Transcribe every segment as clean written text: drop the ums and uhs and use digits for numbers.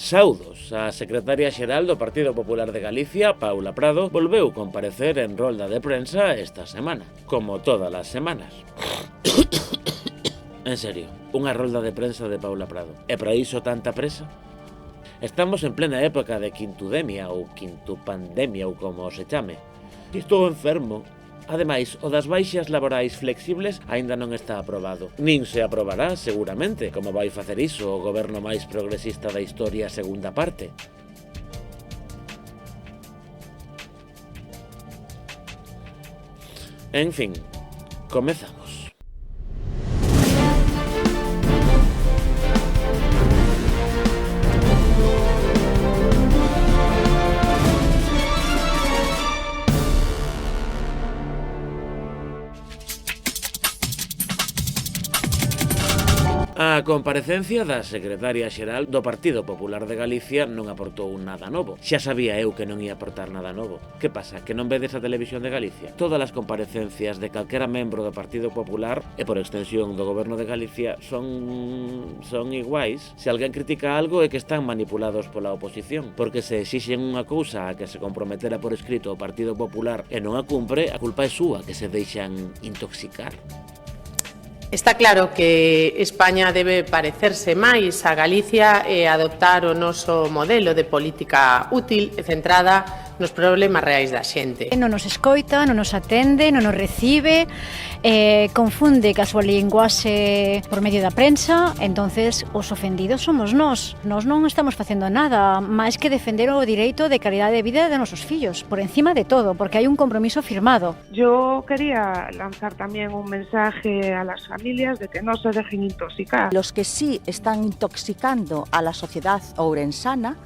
Saudos, a secretaria xeral do Partido Popular de Galicia, Paula Prado, volveu comparecer en rolda de prensa esta semana, como todas as semanas. En serio, unha rolda de prensa de Paula Prado. E para iso tanta presa? Estamos en plena época de quintudemia ou quintupandemia ou como se chame. Estou enfermo. Ademais, o das baixas laborais flexibles aínda non está aprobado. Nin se aprobará, seguramente, como vai facer iso o goberno máis progresista da historia segunda parte. En fin, comezamos. A comparecencia da secretaria xeral do Partido Popular de Galicia non aportou nada novo. Xa sabía eu que non ia aportar nada novo. Que pasa, que non vedes a Televisión de Galicia? Todas as comparecencias de calquera membro do Partido Popular e por extensión do Goberno de Galicia son iguais. Se alguén critica algo é que están manipulados pola oposición, porque se exixen unha cousa a que se comprometera por escrito o Partido Popular e non a cumpre, a culpa é súa, que se deixan intoxicar. Está claro que España debe parecerse máis a Galicia e adoptar o noso modelo de política útil e centrada nos problemas reais da xente. Non nos escoita, non nos atende, non nos recibe, confunde ca súa linguaxe por medio da prensa, entonces os ofendidos somos nós. Nós non estamos facendo nada máis que defender o direito de calidade de vida de nosos fillos, por encima de todo, porque hai un compromiso firmado. Yo quería lanzar también un mensaje a las familias de que no se dejen intoxicar. Los que sí están intoxicando a la sociedad ourensana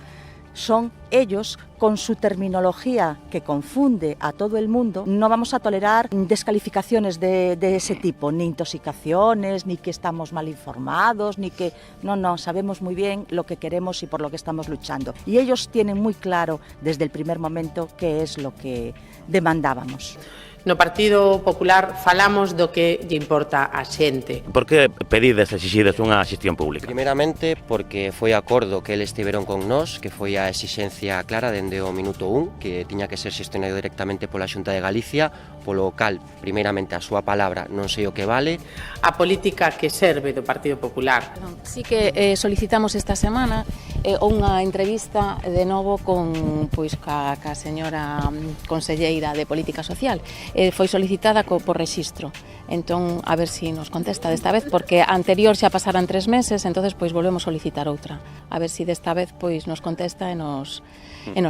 son ellos con su terminología que confunde a todo el mundo. No vamos a tolerar descalificaciones de ese tipo, ni intoxicaciones, ni que estamos mal informados, ni que... No, sabemos muy bien lo que queremos y por lo que estamos luchando. Y ellos tienen muy claro desde el primer momento qué es lo que demandábamos. No Partido Popular falamos do que lle importa a xente. Por que pedides e exixides unha xestión pública? Primeiramente porque foi acordo que eles tiveron con nós, que foi a exixencia clara dende o minuto 1, que tiña que ser xestionado directamente pola Xunta de Galicia, polo cal, primeiramente, a súa palabra non sei o que vale. A política que serve do Partido Popular. Sí que solicitamos esta semana unha entrevista de novo con ca señora conselleira de Política Social. Foi solicitada por rexistro. Entón, a ver se nos contesta desta vez, porque a anterior xa pasaran 3 meses, entonces volvemos a solicitar outra. A ver se desta vez nos contesta e nos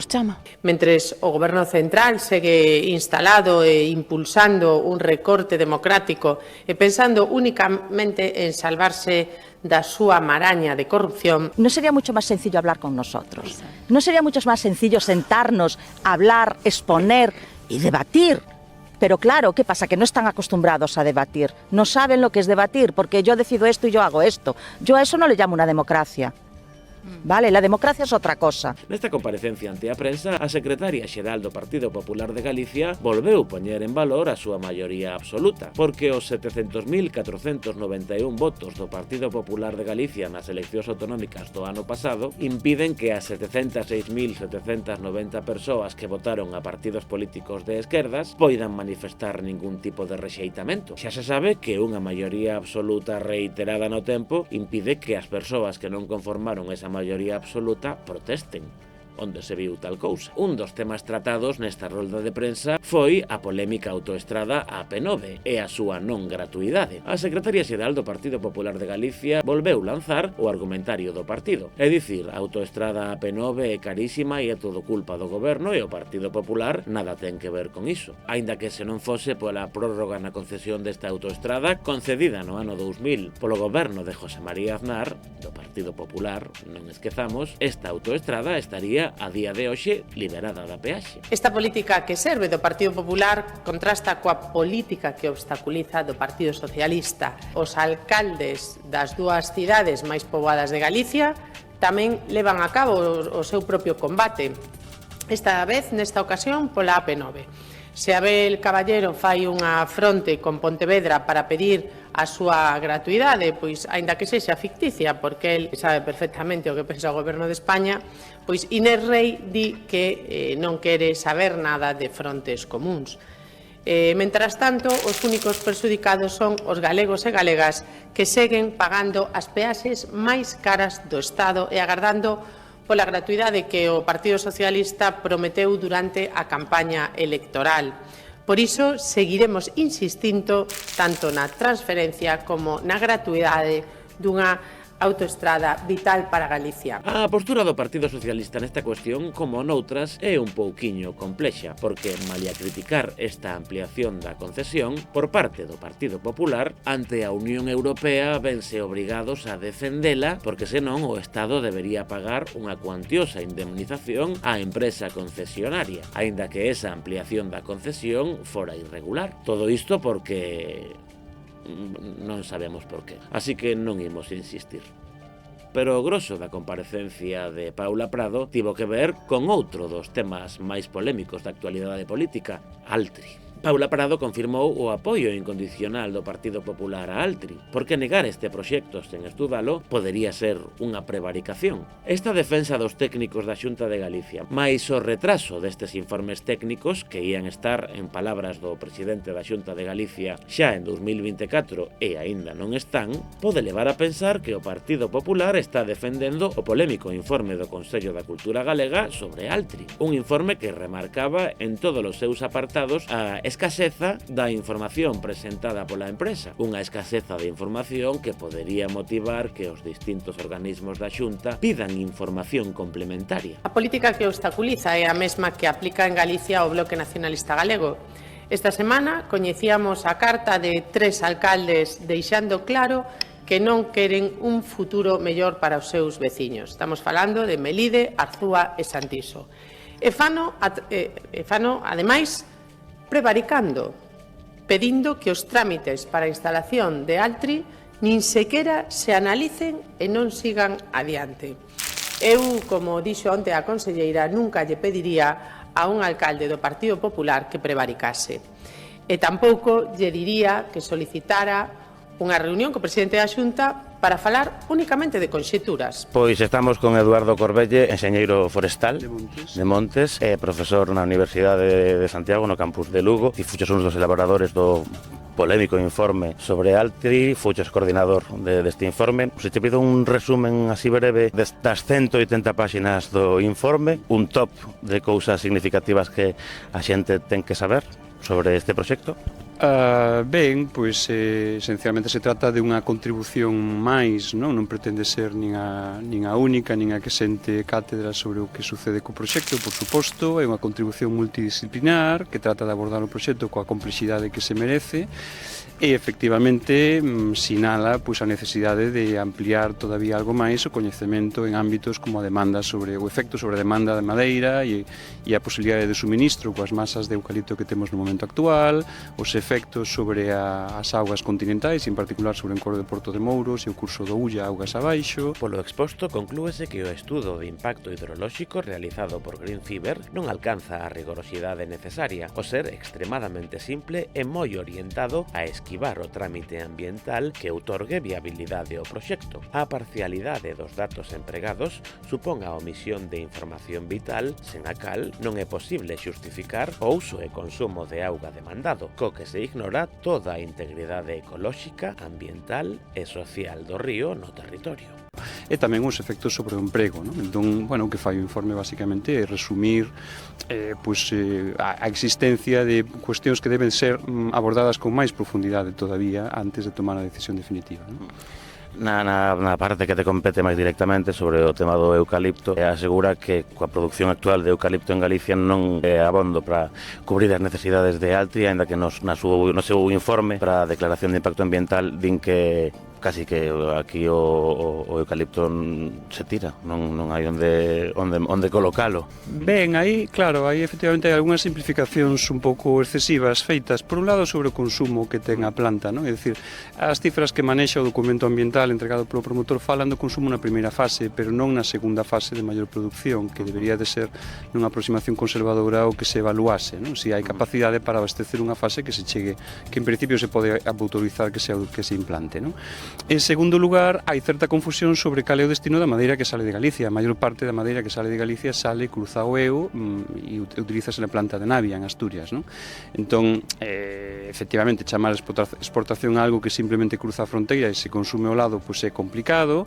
chama. Mentres o Goberno Central segue instalado e impulsando un recorte democrático e pensando únicamente en salvarse da súa maraña de corrupción. ¿No sería mucho más sencillo hablar con nosotros? ¿No sería mucho más sencillo sentarnos, hablar, exponer y debatir? Pero claro, ¿qué pasa? Que no están acostumbrados a debatir. No saben lo que es debatir, porque yo decido esto y yo hago esto. Yo a eso no le llamo una democracia. Vale, la democracia es outra cosa. Nesta comparecencia ante a prensa, a secretaria xeral do Partido Popular de Galicia volveu poñer en valor a súa maioría absoluta, porque os 700.491 votos do Partido Popular de Galicia nas eleccións autonómicas do ano pasado impiden que as 706.790 persoas que votaron a partidos políticos de esquerdas poidan manifestar ningún tipo de rexeitamento. Xa se sabe que unha maioría absoluta reiterada no tempo impide que as persoas que non conformaron esa maioría absoluta protesten. Onde se viu tal cousa. Un dos temas tratados nesta rolda de prensa foi a polémica autoestrada AP9 e a súa non gratuidade. A secretaria xeral do Partido Popular de Galicia volveu lanzar o argumentario do partido. É dicir, a autoestrada AP9 é carísima e é todo culpa do goberno e o Partido Popular nada ten que ver con iso. Aínda que se non fose pola prórroga na concesión desta autoestrada concedida no ano 2000 polo goberno de José María Aznar, do Partido Popular, non esquezamos, esta autoestrada estaría a día de hoxe liberada da peaxe. Esta política que serve do Partido Popular contrasta coa política que obstaculiza do Partido Socialista. Os alcaldes das dúas cidades máis poboadas de Galicia tamén levan a cabo o seu propio combate. Esta vez, nesta ocasión, pola AP9. Se Abel Caballero fai unha fronte con Pontevedra para pedir a súa gratuidade, pois, aínda que sexa ficticia, porque el sabe perfectamente o que pensa o Goberno de España, pois Inés Rei di que non quere saber nada de frontes comuns. Mentras tanto, os únicos perxudicados son os galegos e galegas que seguen pagando as peaxes máis caras do Estado e agardando pola gratuidade que o Partido Socialista prometeu durante a campaña electoral. Por iso, seguiremos insistindo tanto na transferencia como na gratuidade dunha autoestrada vital para Galicia. A postura do Partido Socialista nesta cuestión, como noutras, é un pouquiño complexa, porque, malia criticar esta ampliación da concesión, por parte do Partido Popular, ante a Unión Europea vense obrigados a defendela, porque senón o Estado debería pagar unha cuantiosa indemnización á empresa concesionaria, aínda que esa ampliación da concesión fora irregular. Todo isto porque non sabemos por qué, así que non imos insistir. Pero o grosso da comparecencia de Paula Prado tivo que ver con outro dos temas máis polémicos da actualidade política, Altri. Paula Prado confirmou o apoio incondicional do Partido Popular a Altri, porque negar este proxecto sen estudalo podería ser unha prevaricación. Esta defensa dos técnicos da Xunta de Galicia, máis o retraso destes informes técnicos que ían estar, en palabras do presidente da Xunta de Galicia, xa en 2024 e aínda non están, pode levar a pensar que o Partido Popular está defendendo o polémico informe do Consello da Cultura Galega sobre Altri, un informe que remarcaba en todos os seus apartados a escaseza da información presentada pola empresa, unha escaseza de información que podería motivar que os distintos organismos da Xunta pidan información complementaria. A política que obstaculiza é a mesma que aplica en Galicia o Bloque Nacionalista Galego. Esta semana coñecíamos a carta de 3 alcaldes deixando claro que non queren un futuro mellor para os seus veciños. Estamos falando de Melide, Arzúa e Santiso. E fano ademais, prevaricando, pedindo que os trámites para a instalación de Altri nin sequera se analicen e non sigan adiante. Eu, como dixo onte a conselleira, nunca lle pediría a un alcalde do Partido Popular que prevaricase. E tampouco lle diría que solicitara unha reunión co presidente da Xunta para falar únicamente de conxeturas. Pois estamos con Eduardo Corbelle, enxeñeiro forestal de Montes, profesor na Universidade de Santiago, no campus de Lugo, e fuches un dos elaboradores do polémico informe sobre Altri, fuches coordinador deste informe. Se te pido un resumen así breve das 180 páxinas do informe, un top de cousas significativas que a xente ten que saber sobre este proxecto. Ben, pois esencialmente se trata de unha contribución máis, non pretende ser nin a única, nin a que sente cátedra sobre o que sucede co proxecto, por suposto, é unha contribución multidisciplinar que trata de abordar o proxecto coa complexidade que se merece e efectivamente sinala pois a necesidade de ampliar todavía algo máis o coñecemento en ámbitos como a demanda sobre o efecto sobre a demanda de madeira e a posibilidade de suministro coas masas de eucalipto que temos no momento actual, os efectos sobre as augas continentais, en particular sobre o encoro de Porto de Mouros e o curso do Ulla augas abaixo. Polo exposto, conclúese que o estudo de impacto hidrolóxico realizado por Green Fiber non alcanza a rigorosidade necesaria, o ser extremadamente simple e moi orientado a esquivar o trámite ambiental que outorgue viabilidade ao proxecto. A parcialidade dos datos empregados supón a omisión de información vital sen a cal non é posible xustificar o uso e consumo de auga demandado, co que se ignora toda a integridade ecolóxica, ambiental e social do río no territorio. E tamén os efectos sobre o emprego, non? Entón, o que fai o informe basicamente é resumir a existencia de cuestións que deben ser abordadas con máis profundidade todavía antes de tomar a decisión definitiva, non? Na parte que te compete máis directamente sobre o tema do eucalipto, asegura que coa produción actual de eucalipto en Galicia non é abondo para cubrir as necesidades de Altri, aínda que no seu informe para a declaración de impacto ambiental din que casi que aquí o eucalipto se tira, non hai onde colocalo. Ben, aí, claro, aí efectivamente hai algunhas simplificacións un pouco excesivas feitas, por un lado, sobre o consumo que ten a planta, non? É dicir, as cifras que manexa o documento ambiental entregado polo promotor falan do consumo na primeira fase, pero non na segunda fase de maior producción, que debería de ser nunha aproximación conservadora o que se evaluase, non? Si hai capacidade para abastecer unha fase que se chegue, que en principio se pode autorizar que se implante, non? En segundo lugar, hai certa confusión sobre cal é o destino da madeira que sale de Galicia. A maior parte da madeira que sale de Galicia sale cruza o Eo e utilízase na planta de Navia, en Asturias, non? Entón, efectivamente, chamar exportación a algo que simplemente cruza a fronteira e se consume ao lado, pois é complicado,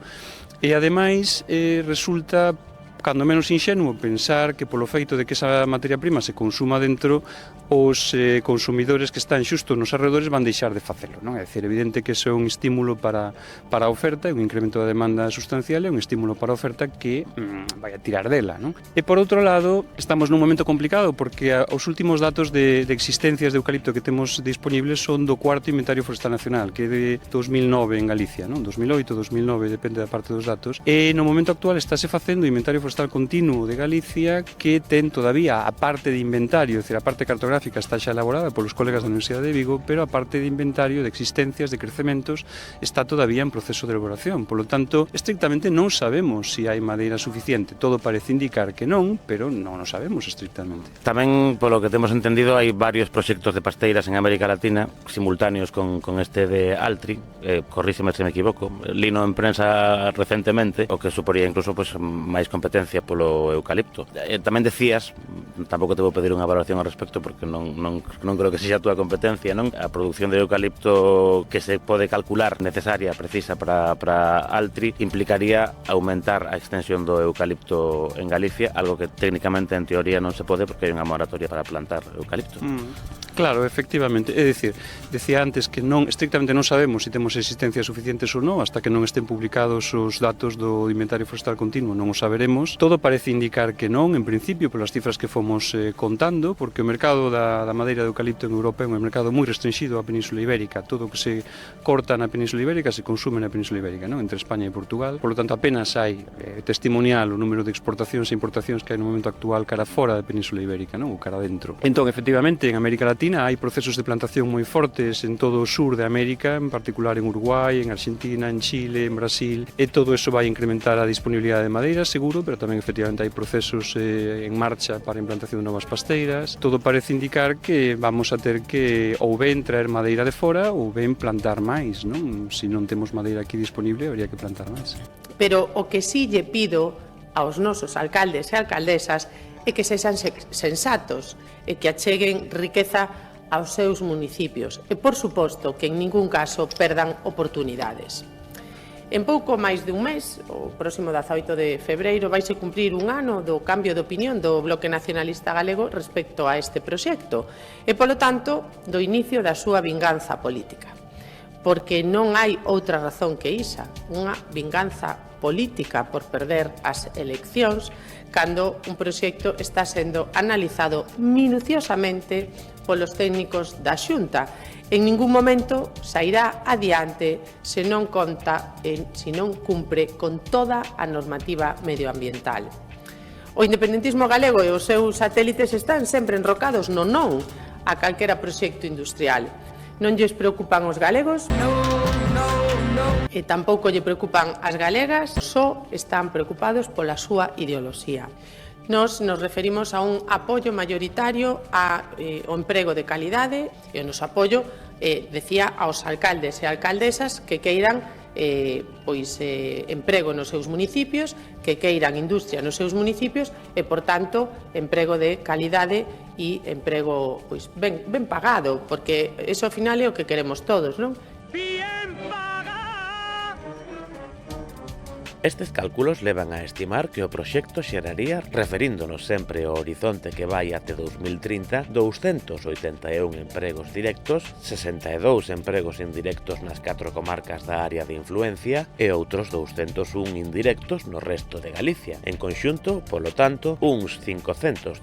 e ademais resulta cando menos inxenuo pensar que polo feito de que esa materia prima se consuma dentro, os consumidores que están xusto nos arredores van deixar de facelo, non? É dicir, evidente que iso é un estímulo para a oferta, un incremento da demanda sustancial e un estímulo para a oferta que vai a tirar dela, non? E por outro lado, estamos nun momento complicado porque os últimos datos de existencias de eucalipto que temos disponibles son do cuarto Inventario Forestal Nacional, que é de 2009 en Galicia, non? 2008, 2009, depende da parte dos datos, e no momento actual estáse facendo o Inventario Forestal Continuo de Galicia, que ten todavía a parte de inventario, é dicir, a parte cartográfica está xa elaborada polos colegas da Universidade de Vigo, pero a parte de inventario de existencias, de crecementos, está todavía en proceso de elaboración. Por lo tanto, estrictamente non sabemos se hai madeira suficiente. Todo parece indicar que non, pero non o sabemos estrictamente. Tamén, polo que temos entendido, hai varios proxectos de pasteiras en América Latina simultáneos con este de Altri, corríxeme se me equivoco, lino en prensa recentemente, o que suporía incluso pues, máis competencia polo eucalipto. Tamén decías, tampouco te vou pedir unha valoración ao respecto porque non creo que sexa a túa competencia, non? A produción de eucalipto que se pode calcular necesaria, precisa para Altri, implicaría aumentar a extensión do eucalipto en Galicia, algo que técnicamente en teoría non se pode porque hai unha moratoria para plantar eucalipto. Claro, efectivamente, é dicir, decía antes que estrictamente non sabemos se temos existencias suficientes ou non, hasta que non estén publicados os datos do Inventario Forestal Continuo, non o saberemos. Todo parece indicar que non, en principio, polas cifras que fomos contando, porque o mercado da madeira de eucalipto en Europa é un mercado moi restringido á Península Ibérica. Todo o que se corta na Península Ibérica se consume na Península Ibérica, non? Entre España e Portugal. Por lo tanto, apenas hai testimonial o número de exportacións e importacións que hai no momento actual cara fora da Península Ibérica, non? Ou cara dentro. Entón, efectivamente, en América Latina hai procesos de plantación moi fortes en todo o sur de América, en particular en Uruguai, en Argentina, en Chile, en Brasil, e todo eso vai incrementar a disponibilidade de madeira, seguro, pero tamén efectivamente hai procesos en marcha para a implantación de novas pasteiras. Todo parece indicar que vamos a ter que ou ben traer madeira de fora ou ben plantar máis, non? Se non temos madeira aquí disponible, habría que plantar máis. Pero o que sí lle pido aos nosos alcaldes e alcaldesas é que sexan sensatos e que acheguen riqueza aos seus municipios e, por suposto, que en ningún caso perdan oportunidades. En pouco máis de un mes, o próximo 18 de febreiro, vaise cumprir un ano do cambio de opinión do Bloque Nacionalista Galego respecto a este proxecto e, polo tanto, do inicio da súa vinganza política. Porque non hai outra razón que isa, unha vinganza política por perder as eleccións cando un proxecto está sendo analizado minuciosamente polos técnicos da Xunta. En ningún momento sairá adiante se non conta, se non cumpre con toda a normativa medioambiental. O independentismo galego e os seus satélites están sempre enrocados no non a calquera proxecto industrial. Non lles preocupan os galegos, e tampouco lle preocupan as galegas, só están preocupados pola súa ideoloxía. Nos referimos a un apoio maioritario ao emprego de calidade e o noso apoio, decía, aos alcaldes e alcaldesas que queiran emprego nos seus municipios, que queiran industria nos seus municipios e, por tanto, emprego de calidade e emprego ben pagado, porque eso ao final é o que queremos todos, non? Estes cálculos levan a estimar que o proxecto xeraría, referíndonos sempre ao horizonte que vai até 2030, 281 empregos directos, 62 empregos indirectos nas 4 comarcas da área de influencia e outros 201 indirectos no resto de Galicia. En conxunto, polo tanto, uns 550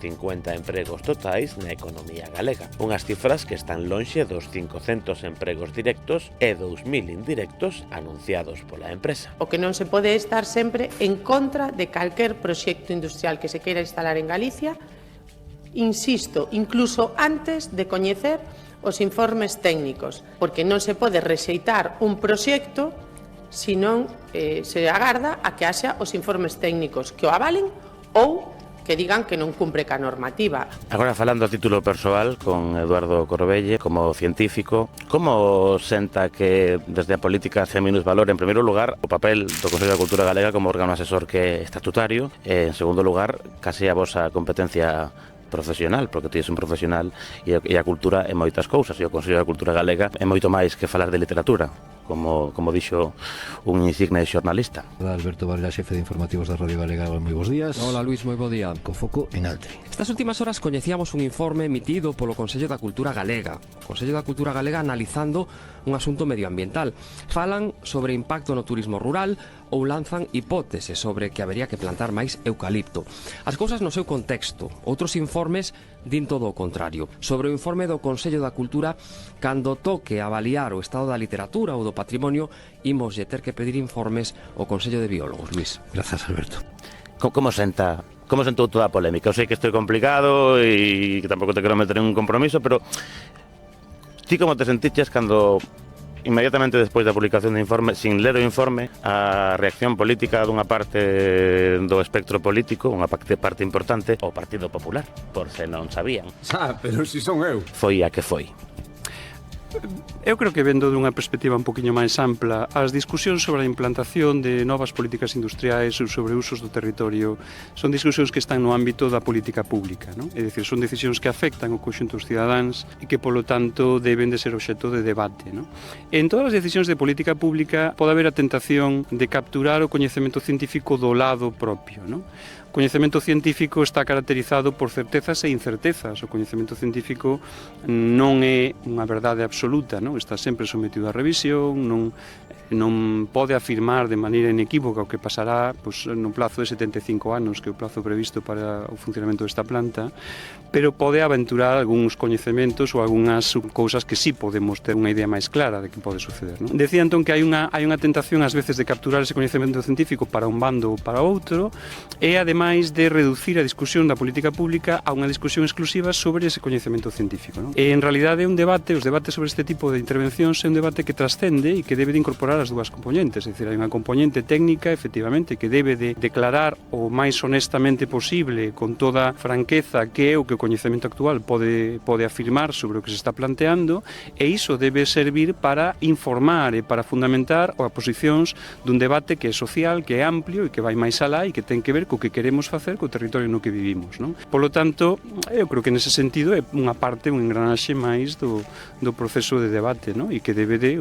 empregos totais na economía galega. Unhas cifras que están lonxe dos 500 empregos directos e 2.000 indirectos anunciados pola empresa. O que non se pode estar sempre en contra de calquer proxecto industrial que se queira instalar en Galicia, insisto, incluso antes de coñecer os informes técnicos, porque non se pode rexeitar un proxecto se non se agarda a que haxa os informes técnicos que o avalen ou que digan que non cumpre ca normativa. Agora, falando a título persoal con Eduardo Corbelle, como científico, como senta que desde a política CEMINUS valora, en primeiro lugar, o papel do Consello da Cultura Galega como órgano asesor que é estatutario, e, en segundo lugar, case a vosa competencia profesional, porque ti és un profesional e a cultura é moitas cousas, e o Consello da Cultura Galega é moito máis que falar de literatura, como dixo un insigne xornalista. Alberto Varela, xefe de informativos da Radio Galega, moi bons días. Hola Luis, moi bo día. Con foco en Altri. Estas últimas horas coñecíamos un informe emitido polo Consello da Cultura Galega. O Consello da Cultura Galega analizando un asunto medioambiental. Falan sobre impacto no turismo rural ou lanzan hipóteses sobre que habería que plantar máis eucalipto. As cousas no seu contexto. Outros informes din todo o contrario. Sobre o informe do Consello da Cultura, cando toque avaliar o estado da literatura ou do patrimonio, imos ter que pedir informes ao Consello de Biólogos, Luis. Grazas, Alberto. Como sentou toda a polémica? Eu sei que isto é complicado e que tampouco te quero meter en un compromiso, pero ti como te sentiches cando inmediatamente despois da publicación do informe, sin ler o informe, a reacción política dunha parte do espectro político, unha parte importante, o Partido Popular, por se non sabían. Pero si son eu. Foi a que foi. Eu creo que vendo dunha perspectiva un poquinho máis ampla, as discusións sobre a implantación de novas políticas industriais ou sobre usos do territorio son discusións que están no ámbito da política pública, non? É dicir, son decisións que afectan o conxunto dos cidadáns e que, polo tanto, deben de ser obxecto de debate, non? En todas as decisións de política pública pode haber a tentación de capturar o coñecemento científico do lado propio, non? O coñecemento científico está caracterizado por certezas e incertezas. O coñecemento científico non é unha verdade absoluta, non? Está sempre sometido a revisión, non pode afirmar de maneira inequívoca o que pasará no plazo de 75 anos, que é o plazo previsto para o funcionamento desta planta, pero pode aventurar algúns coñecementos ou algunhas cousas que sí podemos ter unha idea máis clara de que pode suceder, non? Decía entón que hai unha tentación ás veces de capturar ese coñecemento científico para un bando ou para outro, e ademais de reducir a discusión da política pública a unha discusión exclusiva sobre ese coñecemento científico, non? E en realidade é un debate, os debates sobre este tipo de intervencións é un debate que trascende e que debe de incorporar as dúas componentes, é dicir, hai unha componente técnica, efectivamente, que debe de declarar o máis honestamente posible, con toda franqueza, que é o que o coñecemento actual pode afirmar sobre o que se está planteando, e iso debe servir para informar e para fundamentar as posicións dun debate que é social, que é amplio e que vai máis alá e que ten que ver co que queremos facer co territorio no que vivimos, non? Polo tanto, eu creo que nese sentido é unha parte, un engranaxe máis do proceso de debate, non? E que debe de,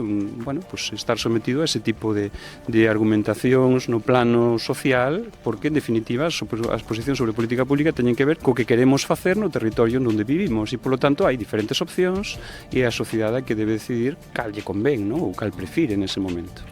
estar sometido a ese tipo de argumentacións no plano social, porque en definitiva as posicións sobre política pública teñen que ver co que queremos facer no territorio onde vivimos, e polo tanto hai diferentes opcións e a sociedade que debe decidir cal lle convén, non? Ou cal prefire nese momento.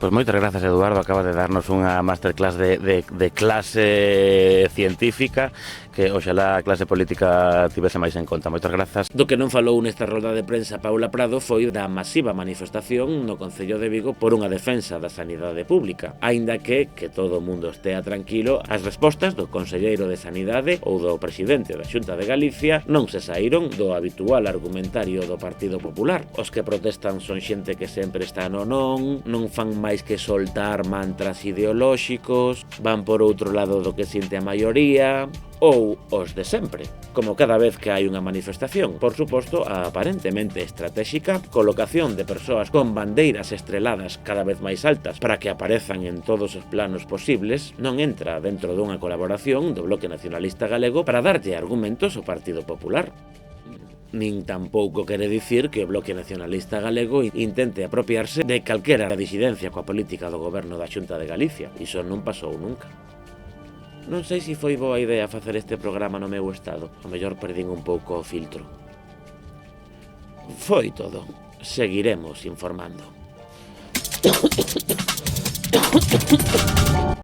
Pois moitas grazas, Eduardo, acaba de darnos unha masterclass de clase científica que oxalá a clase política tivese máis en conta. Moitas grazas. Do que non falou nesta rolda de prensa Paula Prado foi da masiva manifestación no Concello de Vigo por unha defensa da sanidade pública. Aínda que todo o mundo estea tranquilo, as respostas do conselleiro de Sanidade ou do presidente da Xunta de Galicia non se saíron do habitual argumentario do Partido Popular. Os que protestan son xente que sempre está no non fan máis que soltar mantras ideolóxicos, van por outro lado do que sinte a maioría, ou os de sempre, como cada vez que hai unha manifestación. Por suposto, a aparentemente estratégica colocación de persoas con bandeiras estreladas cada vez máis altas para que aparezan en todos os planos posibles non entra dentro dunha colaboración do Bloque Nacionalista Galego para darlle argumentos ao Partido Popular. nin tampouco quere dicir que o Bloque Nacionalista Galego intente apropiarse de calquera disidencia coa política do goberno da Xunta de Galicia. Iso non pasou nunca. Non sei se foi boa idea facer este programa no meu estado. O mellor perdín un pouco o filtro. Foi todo. Seguiremos informando.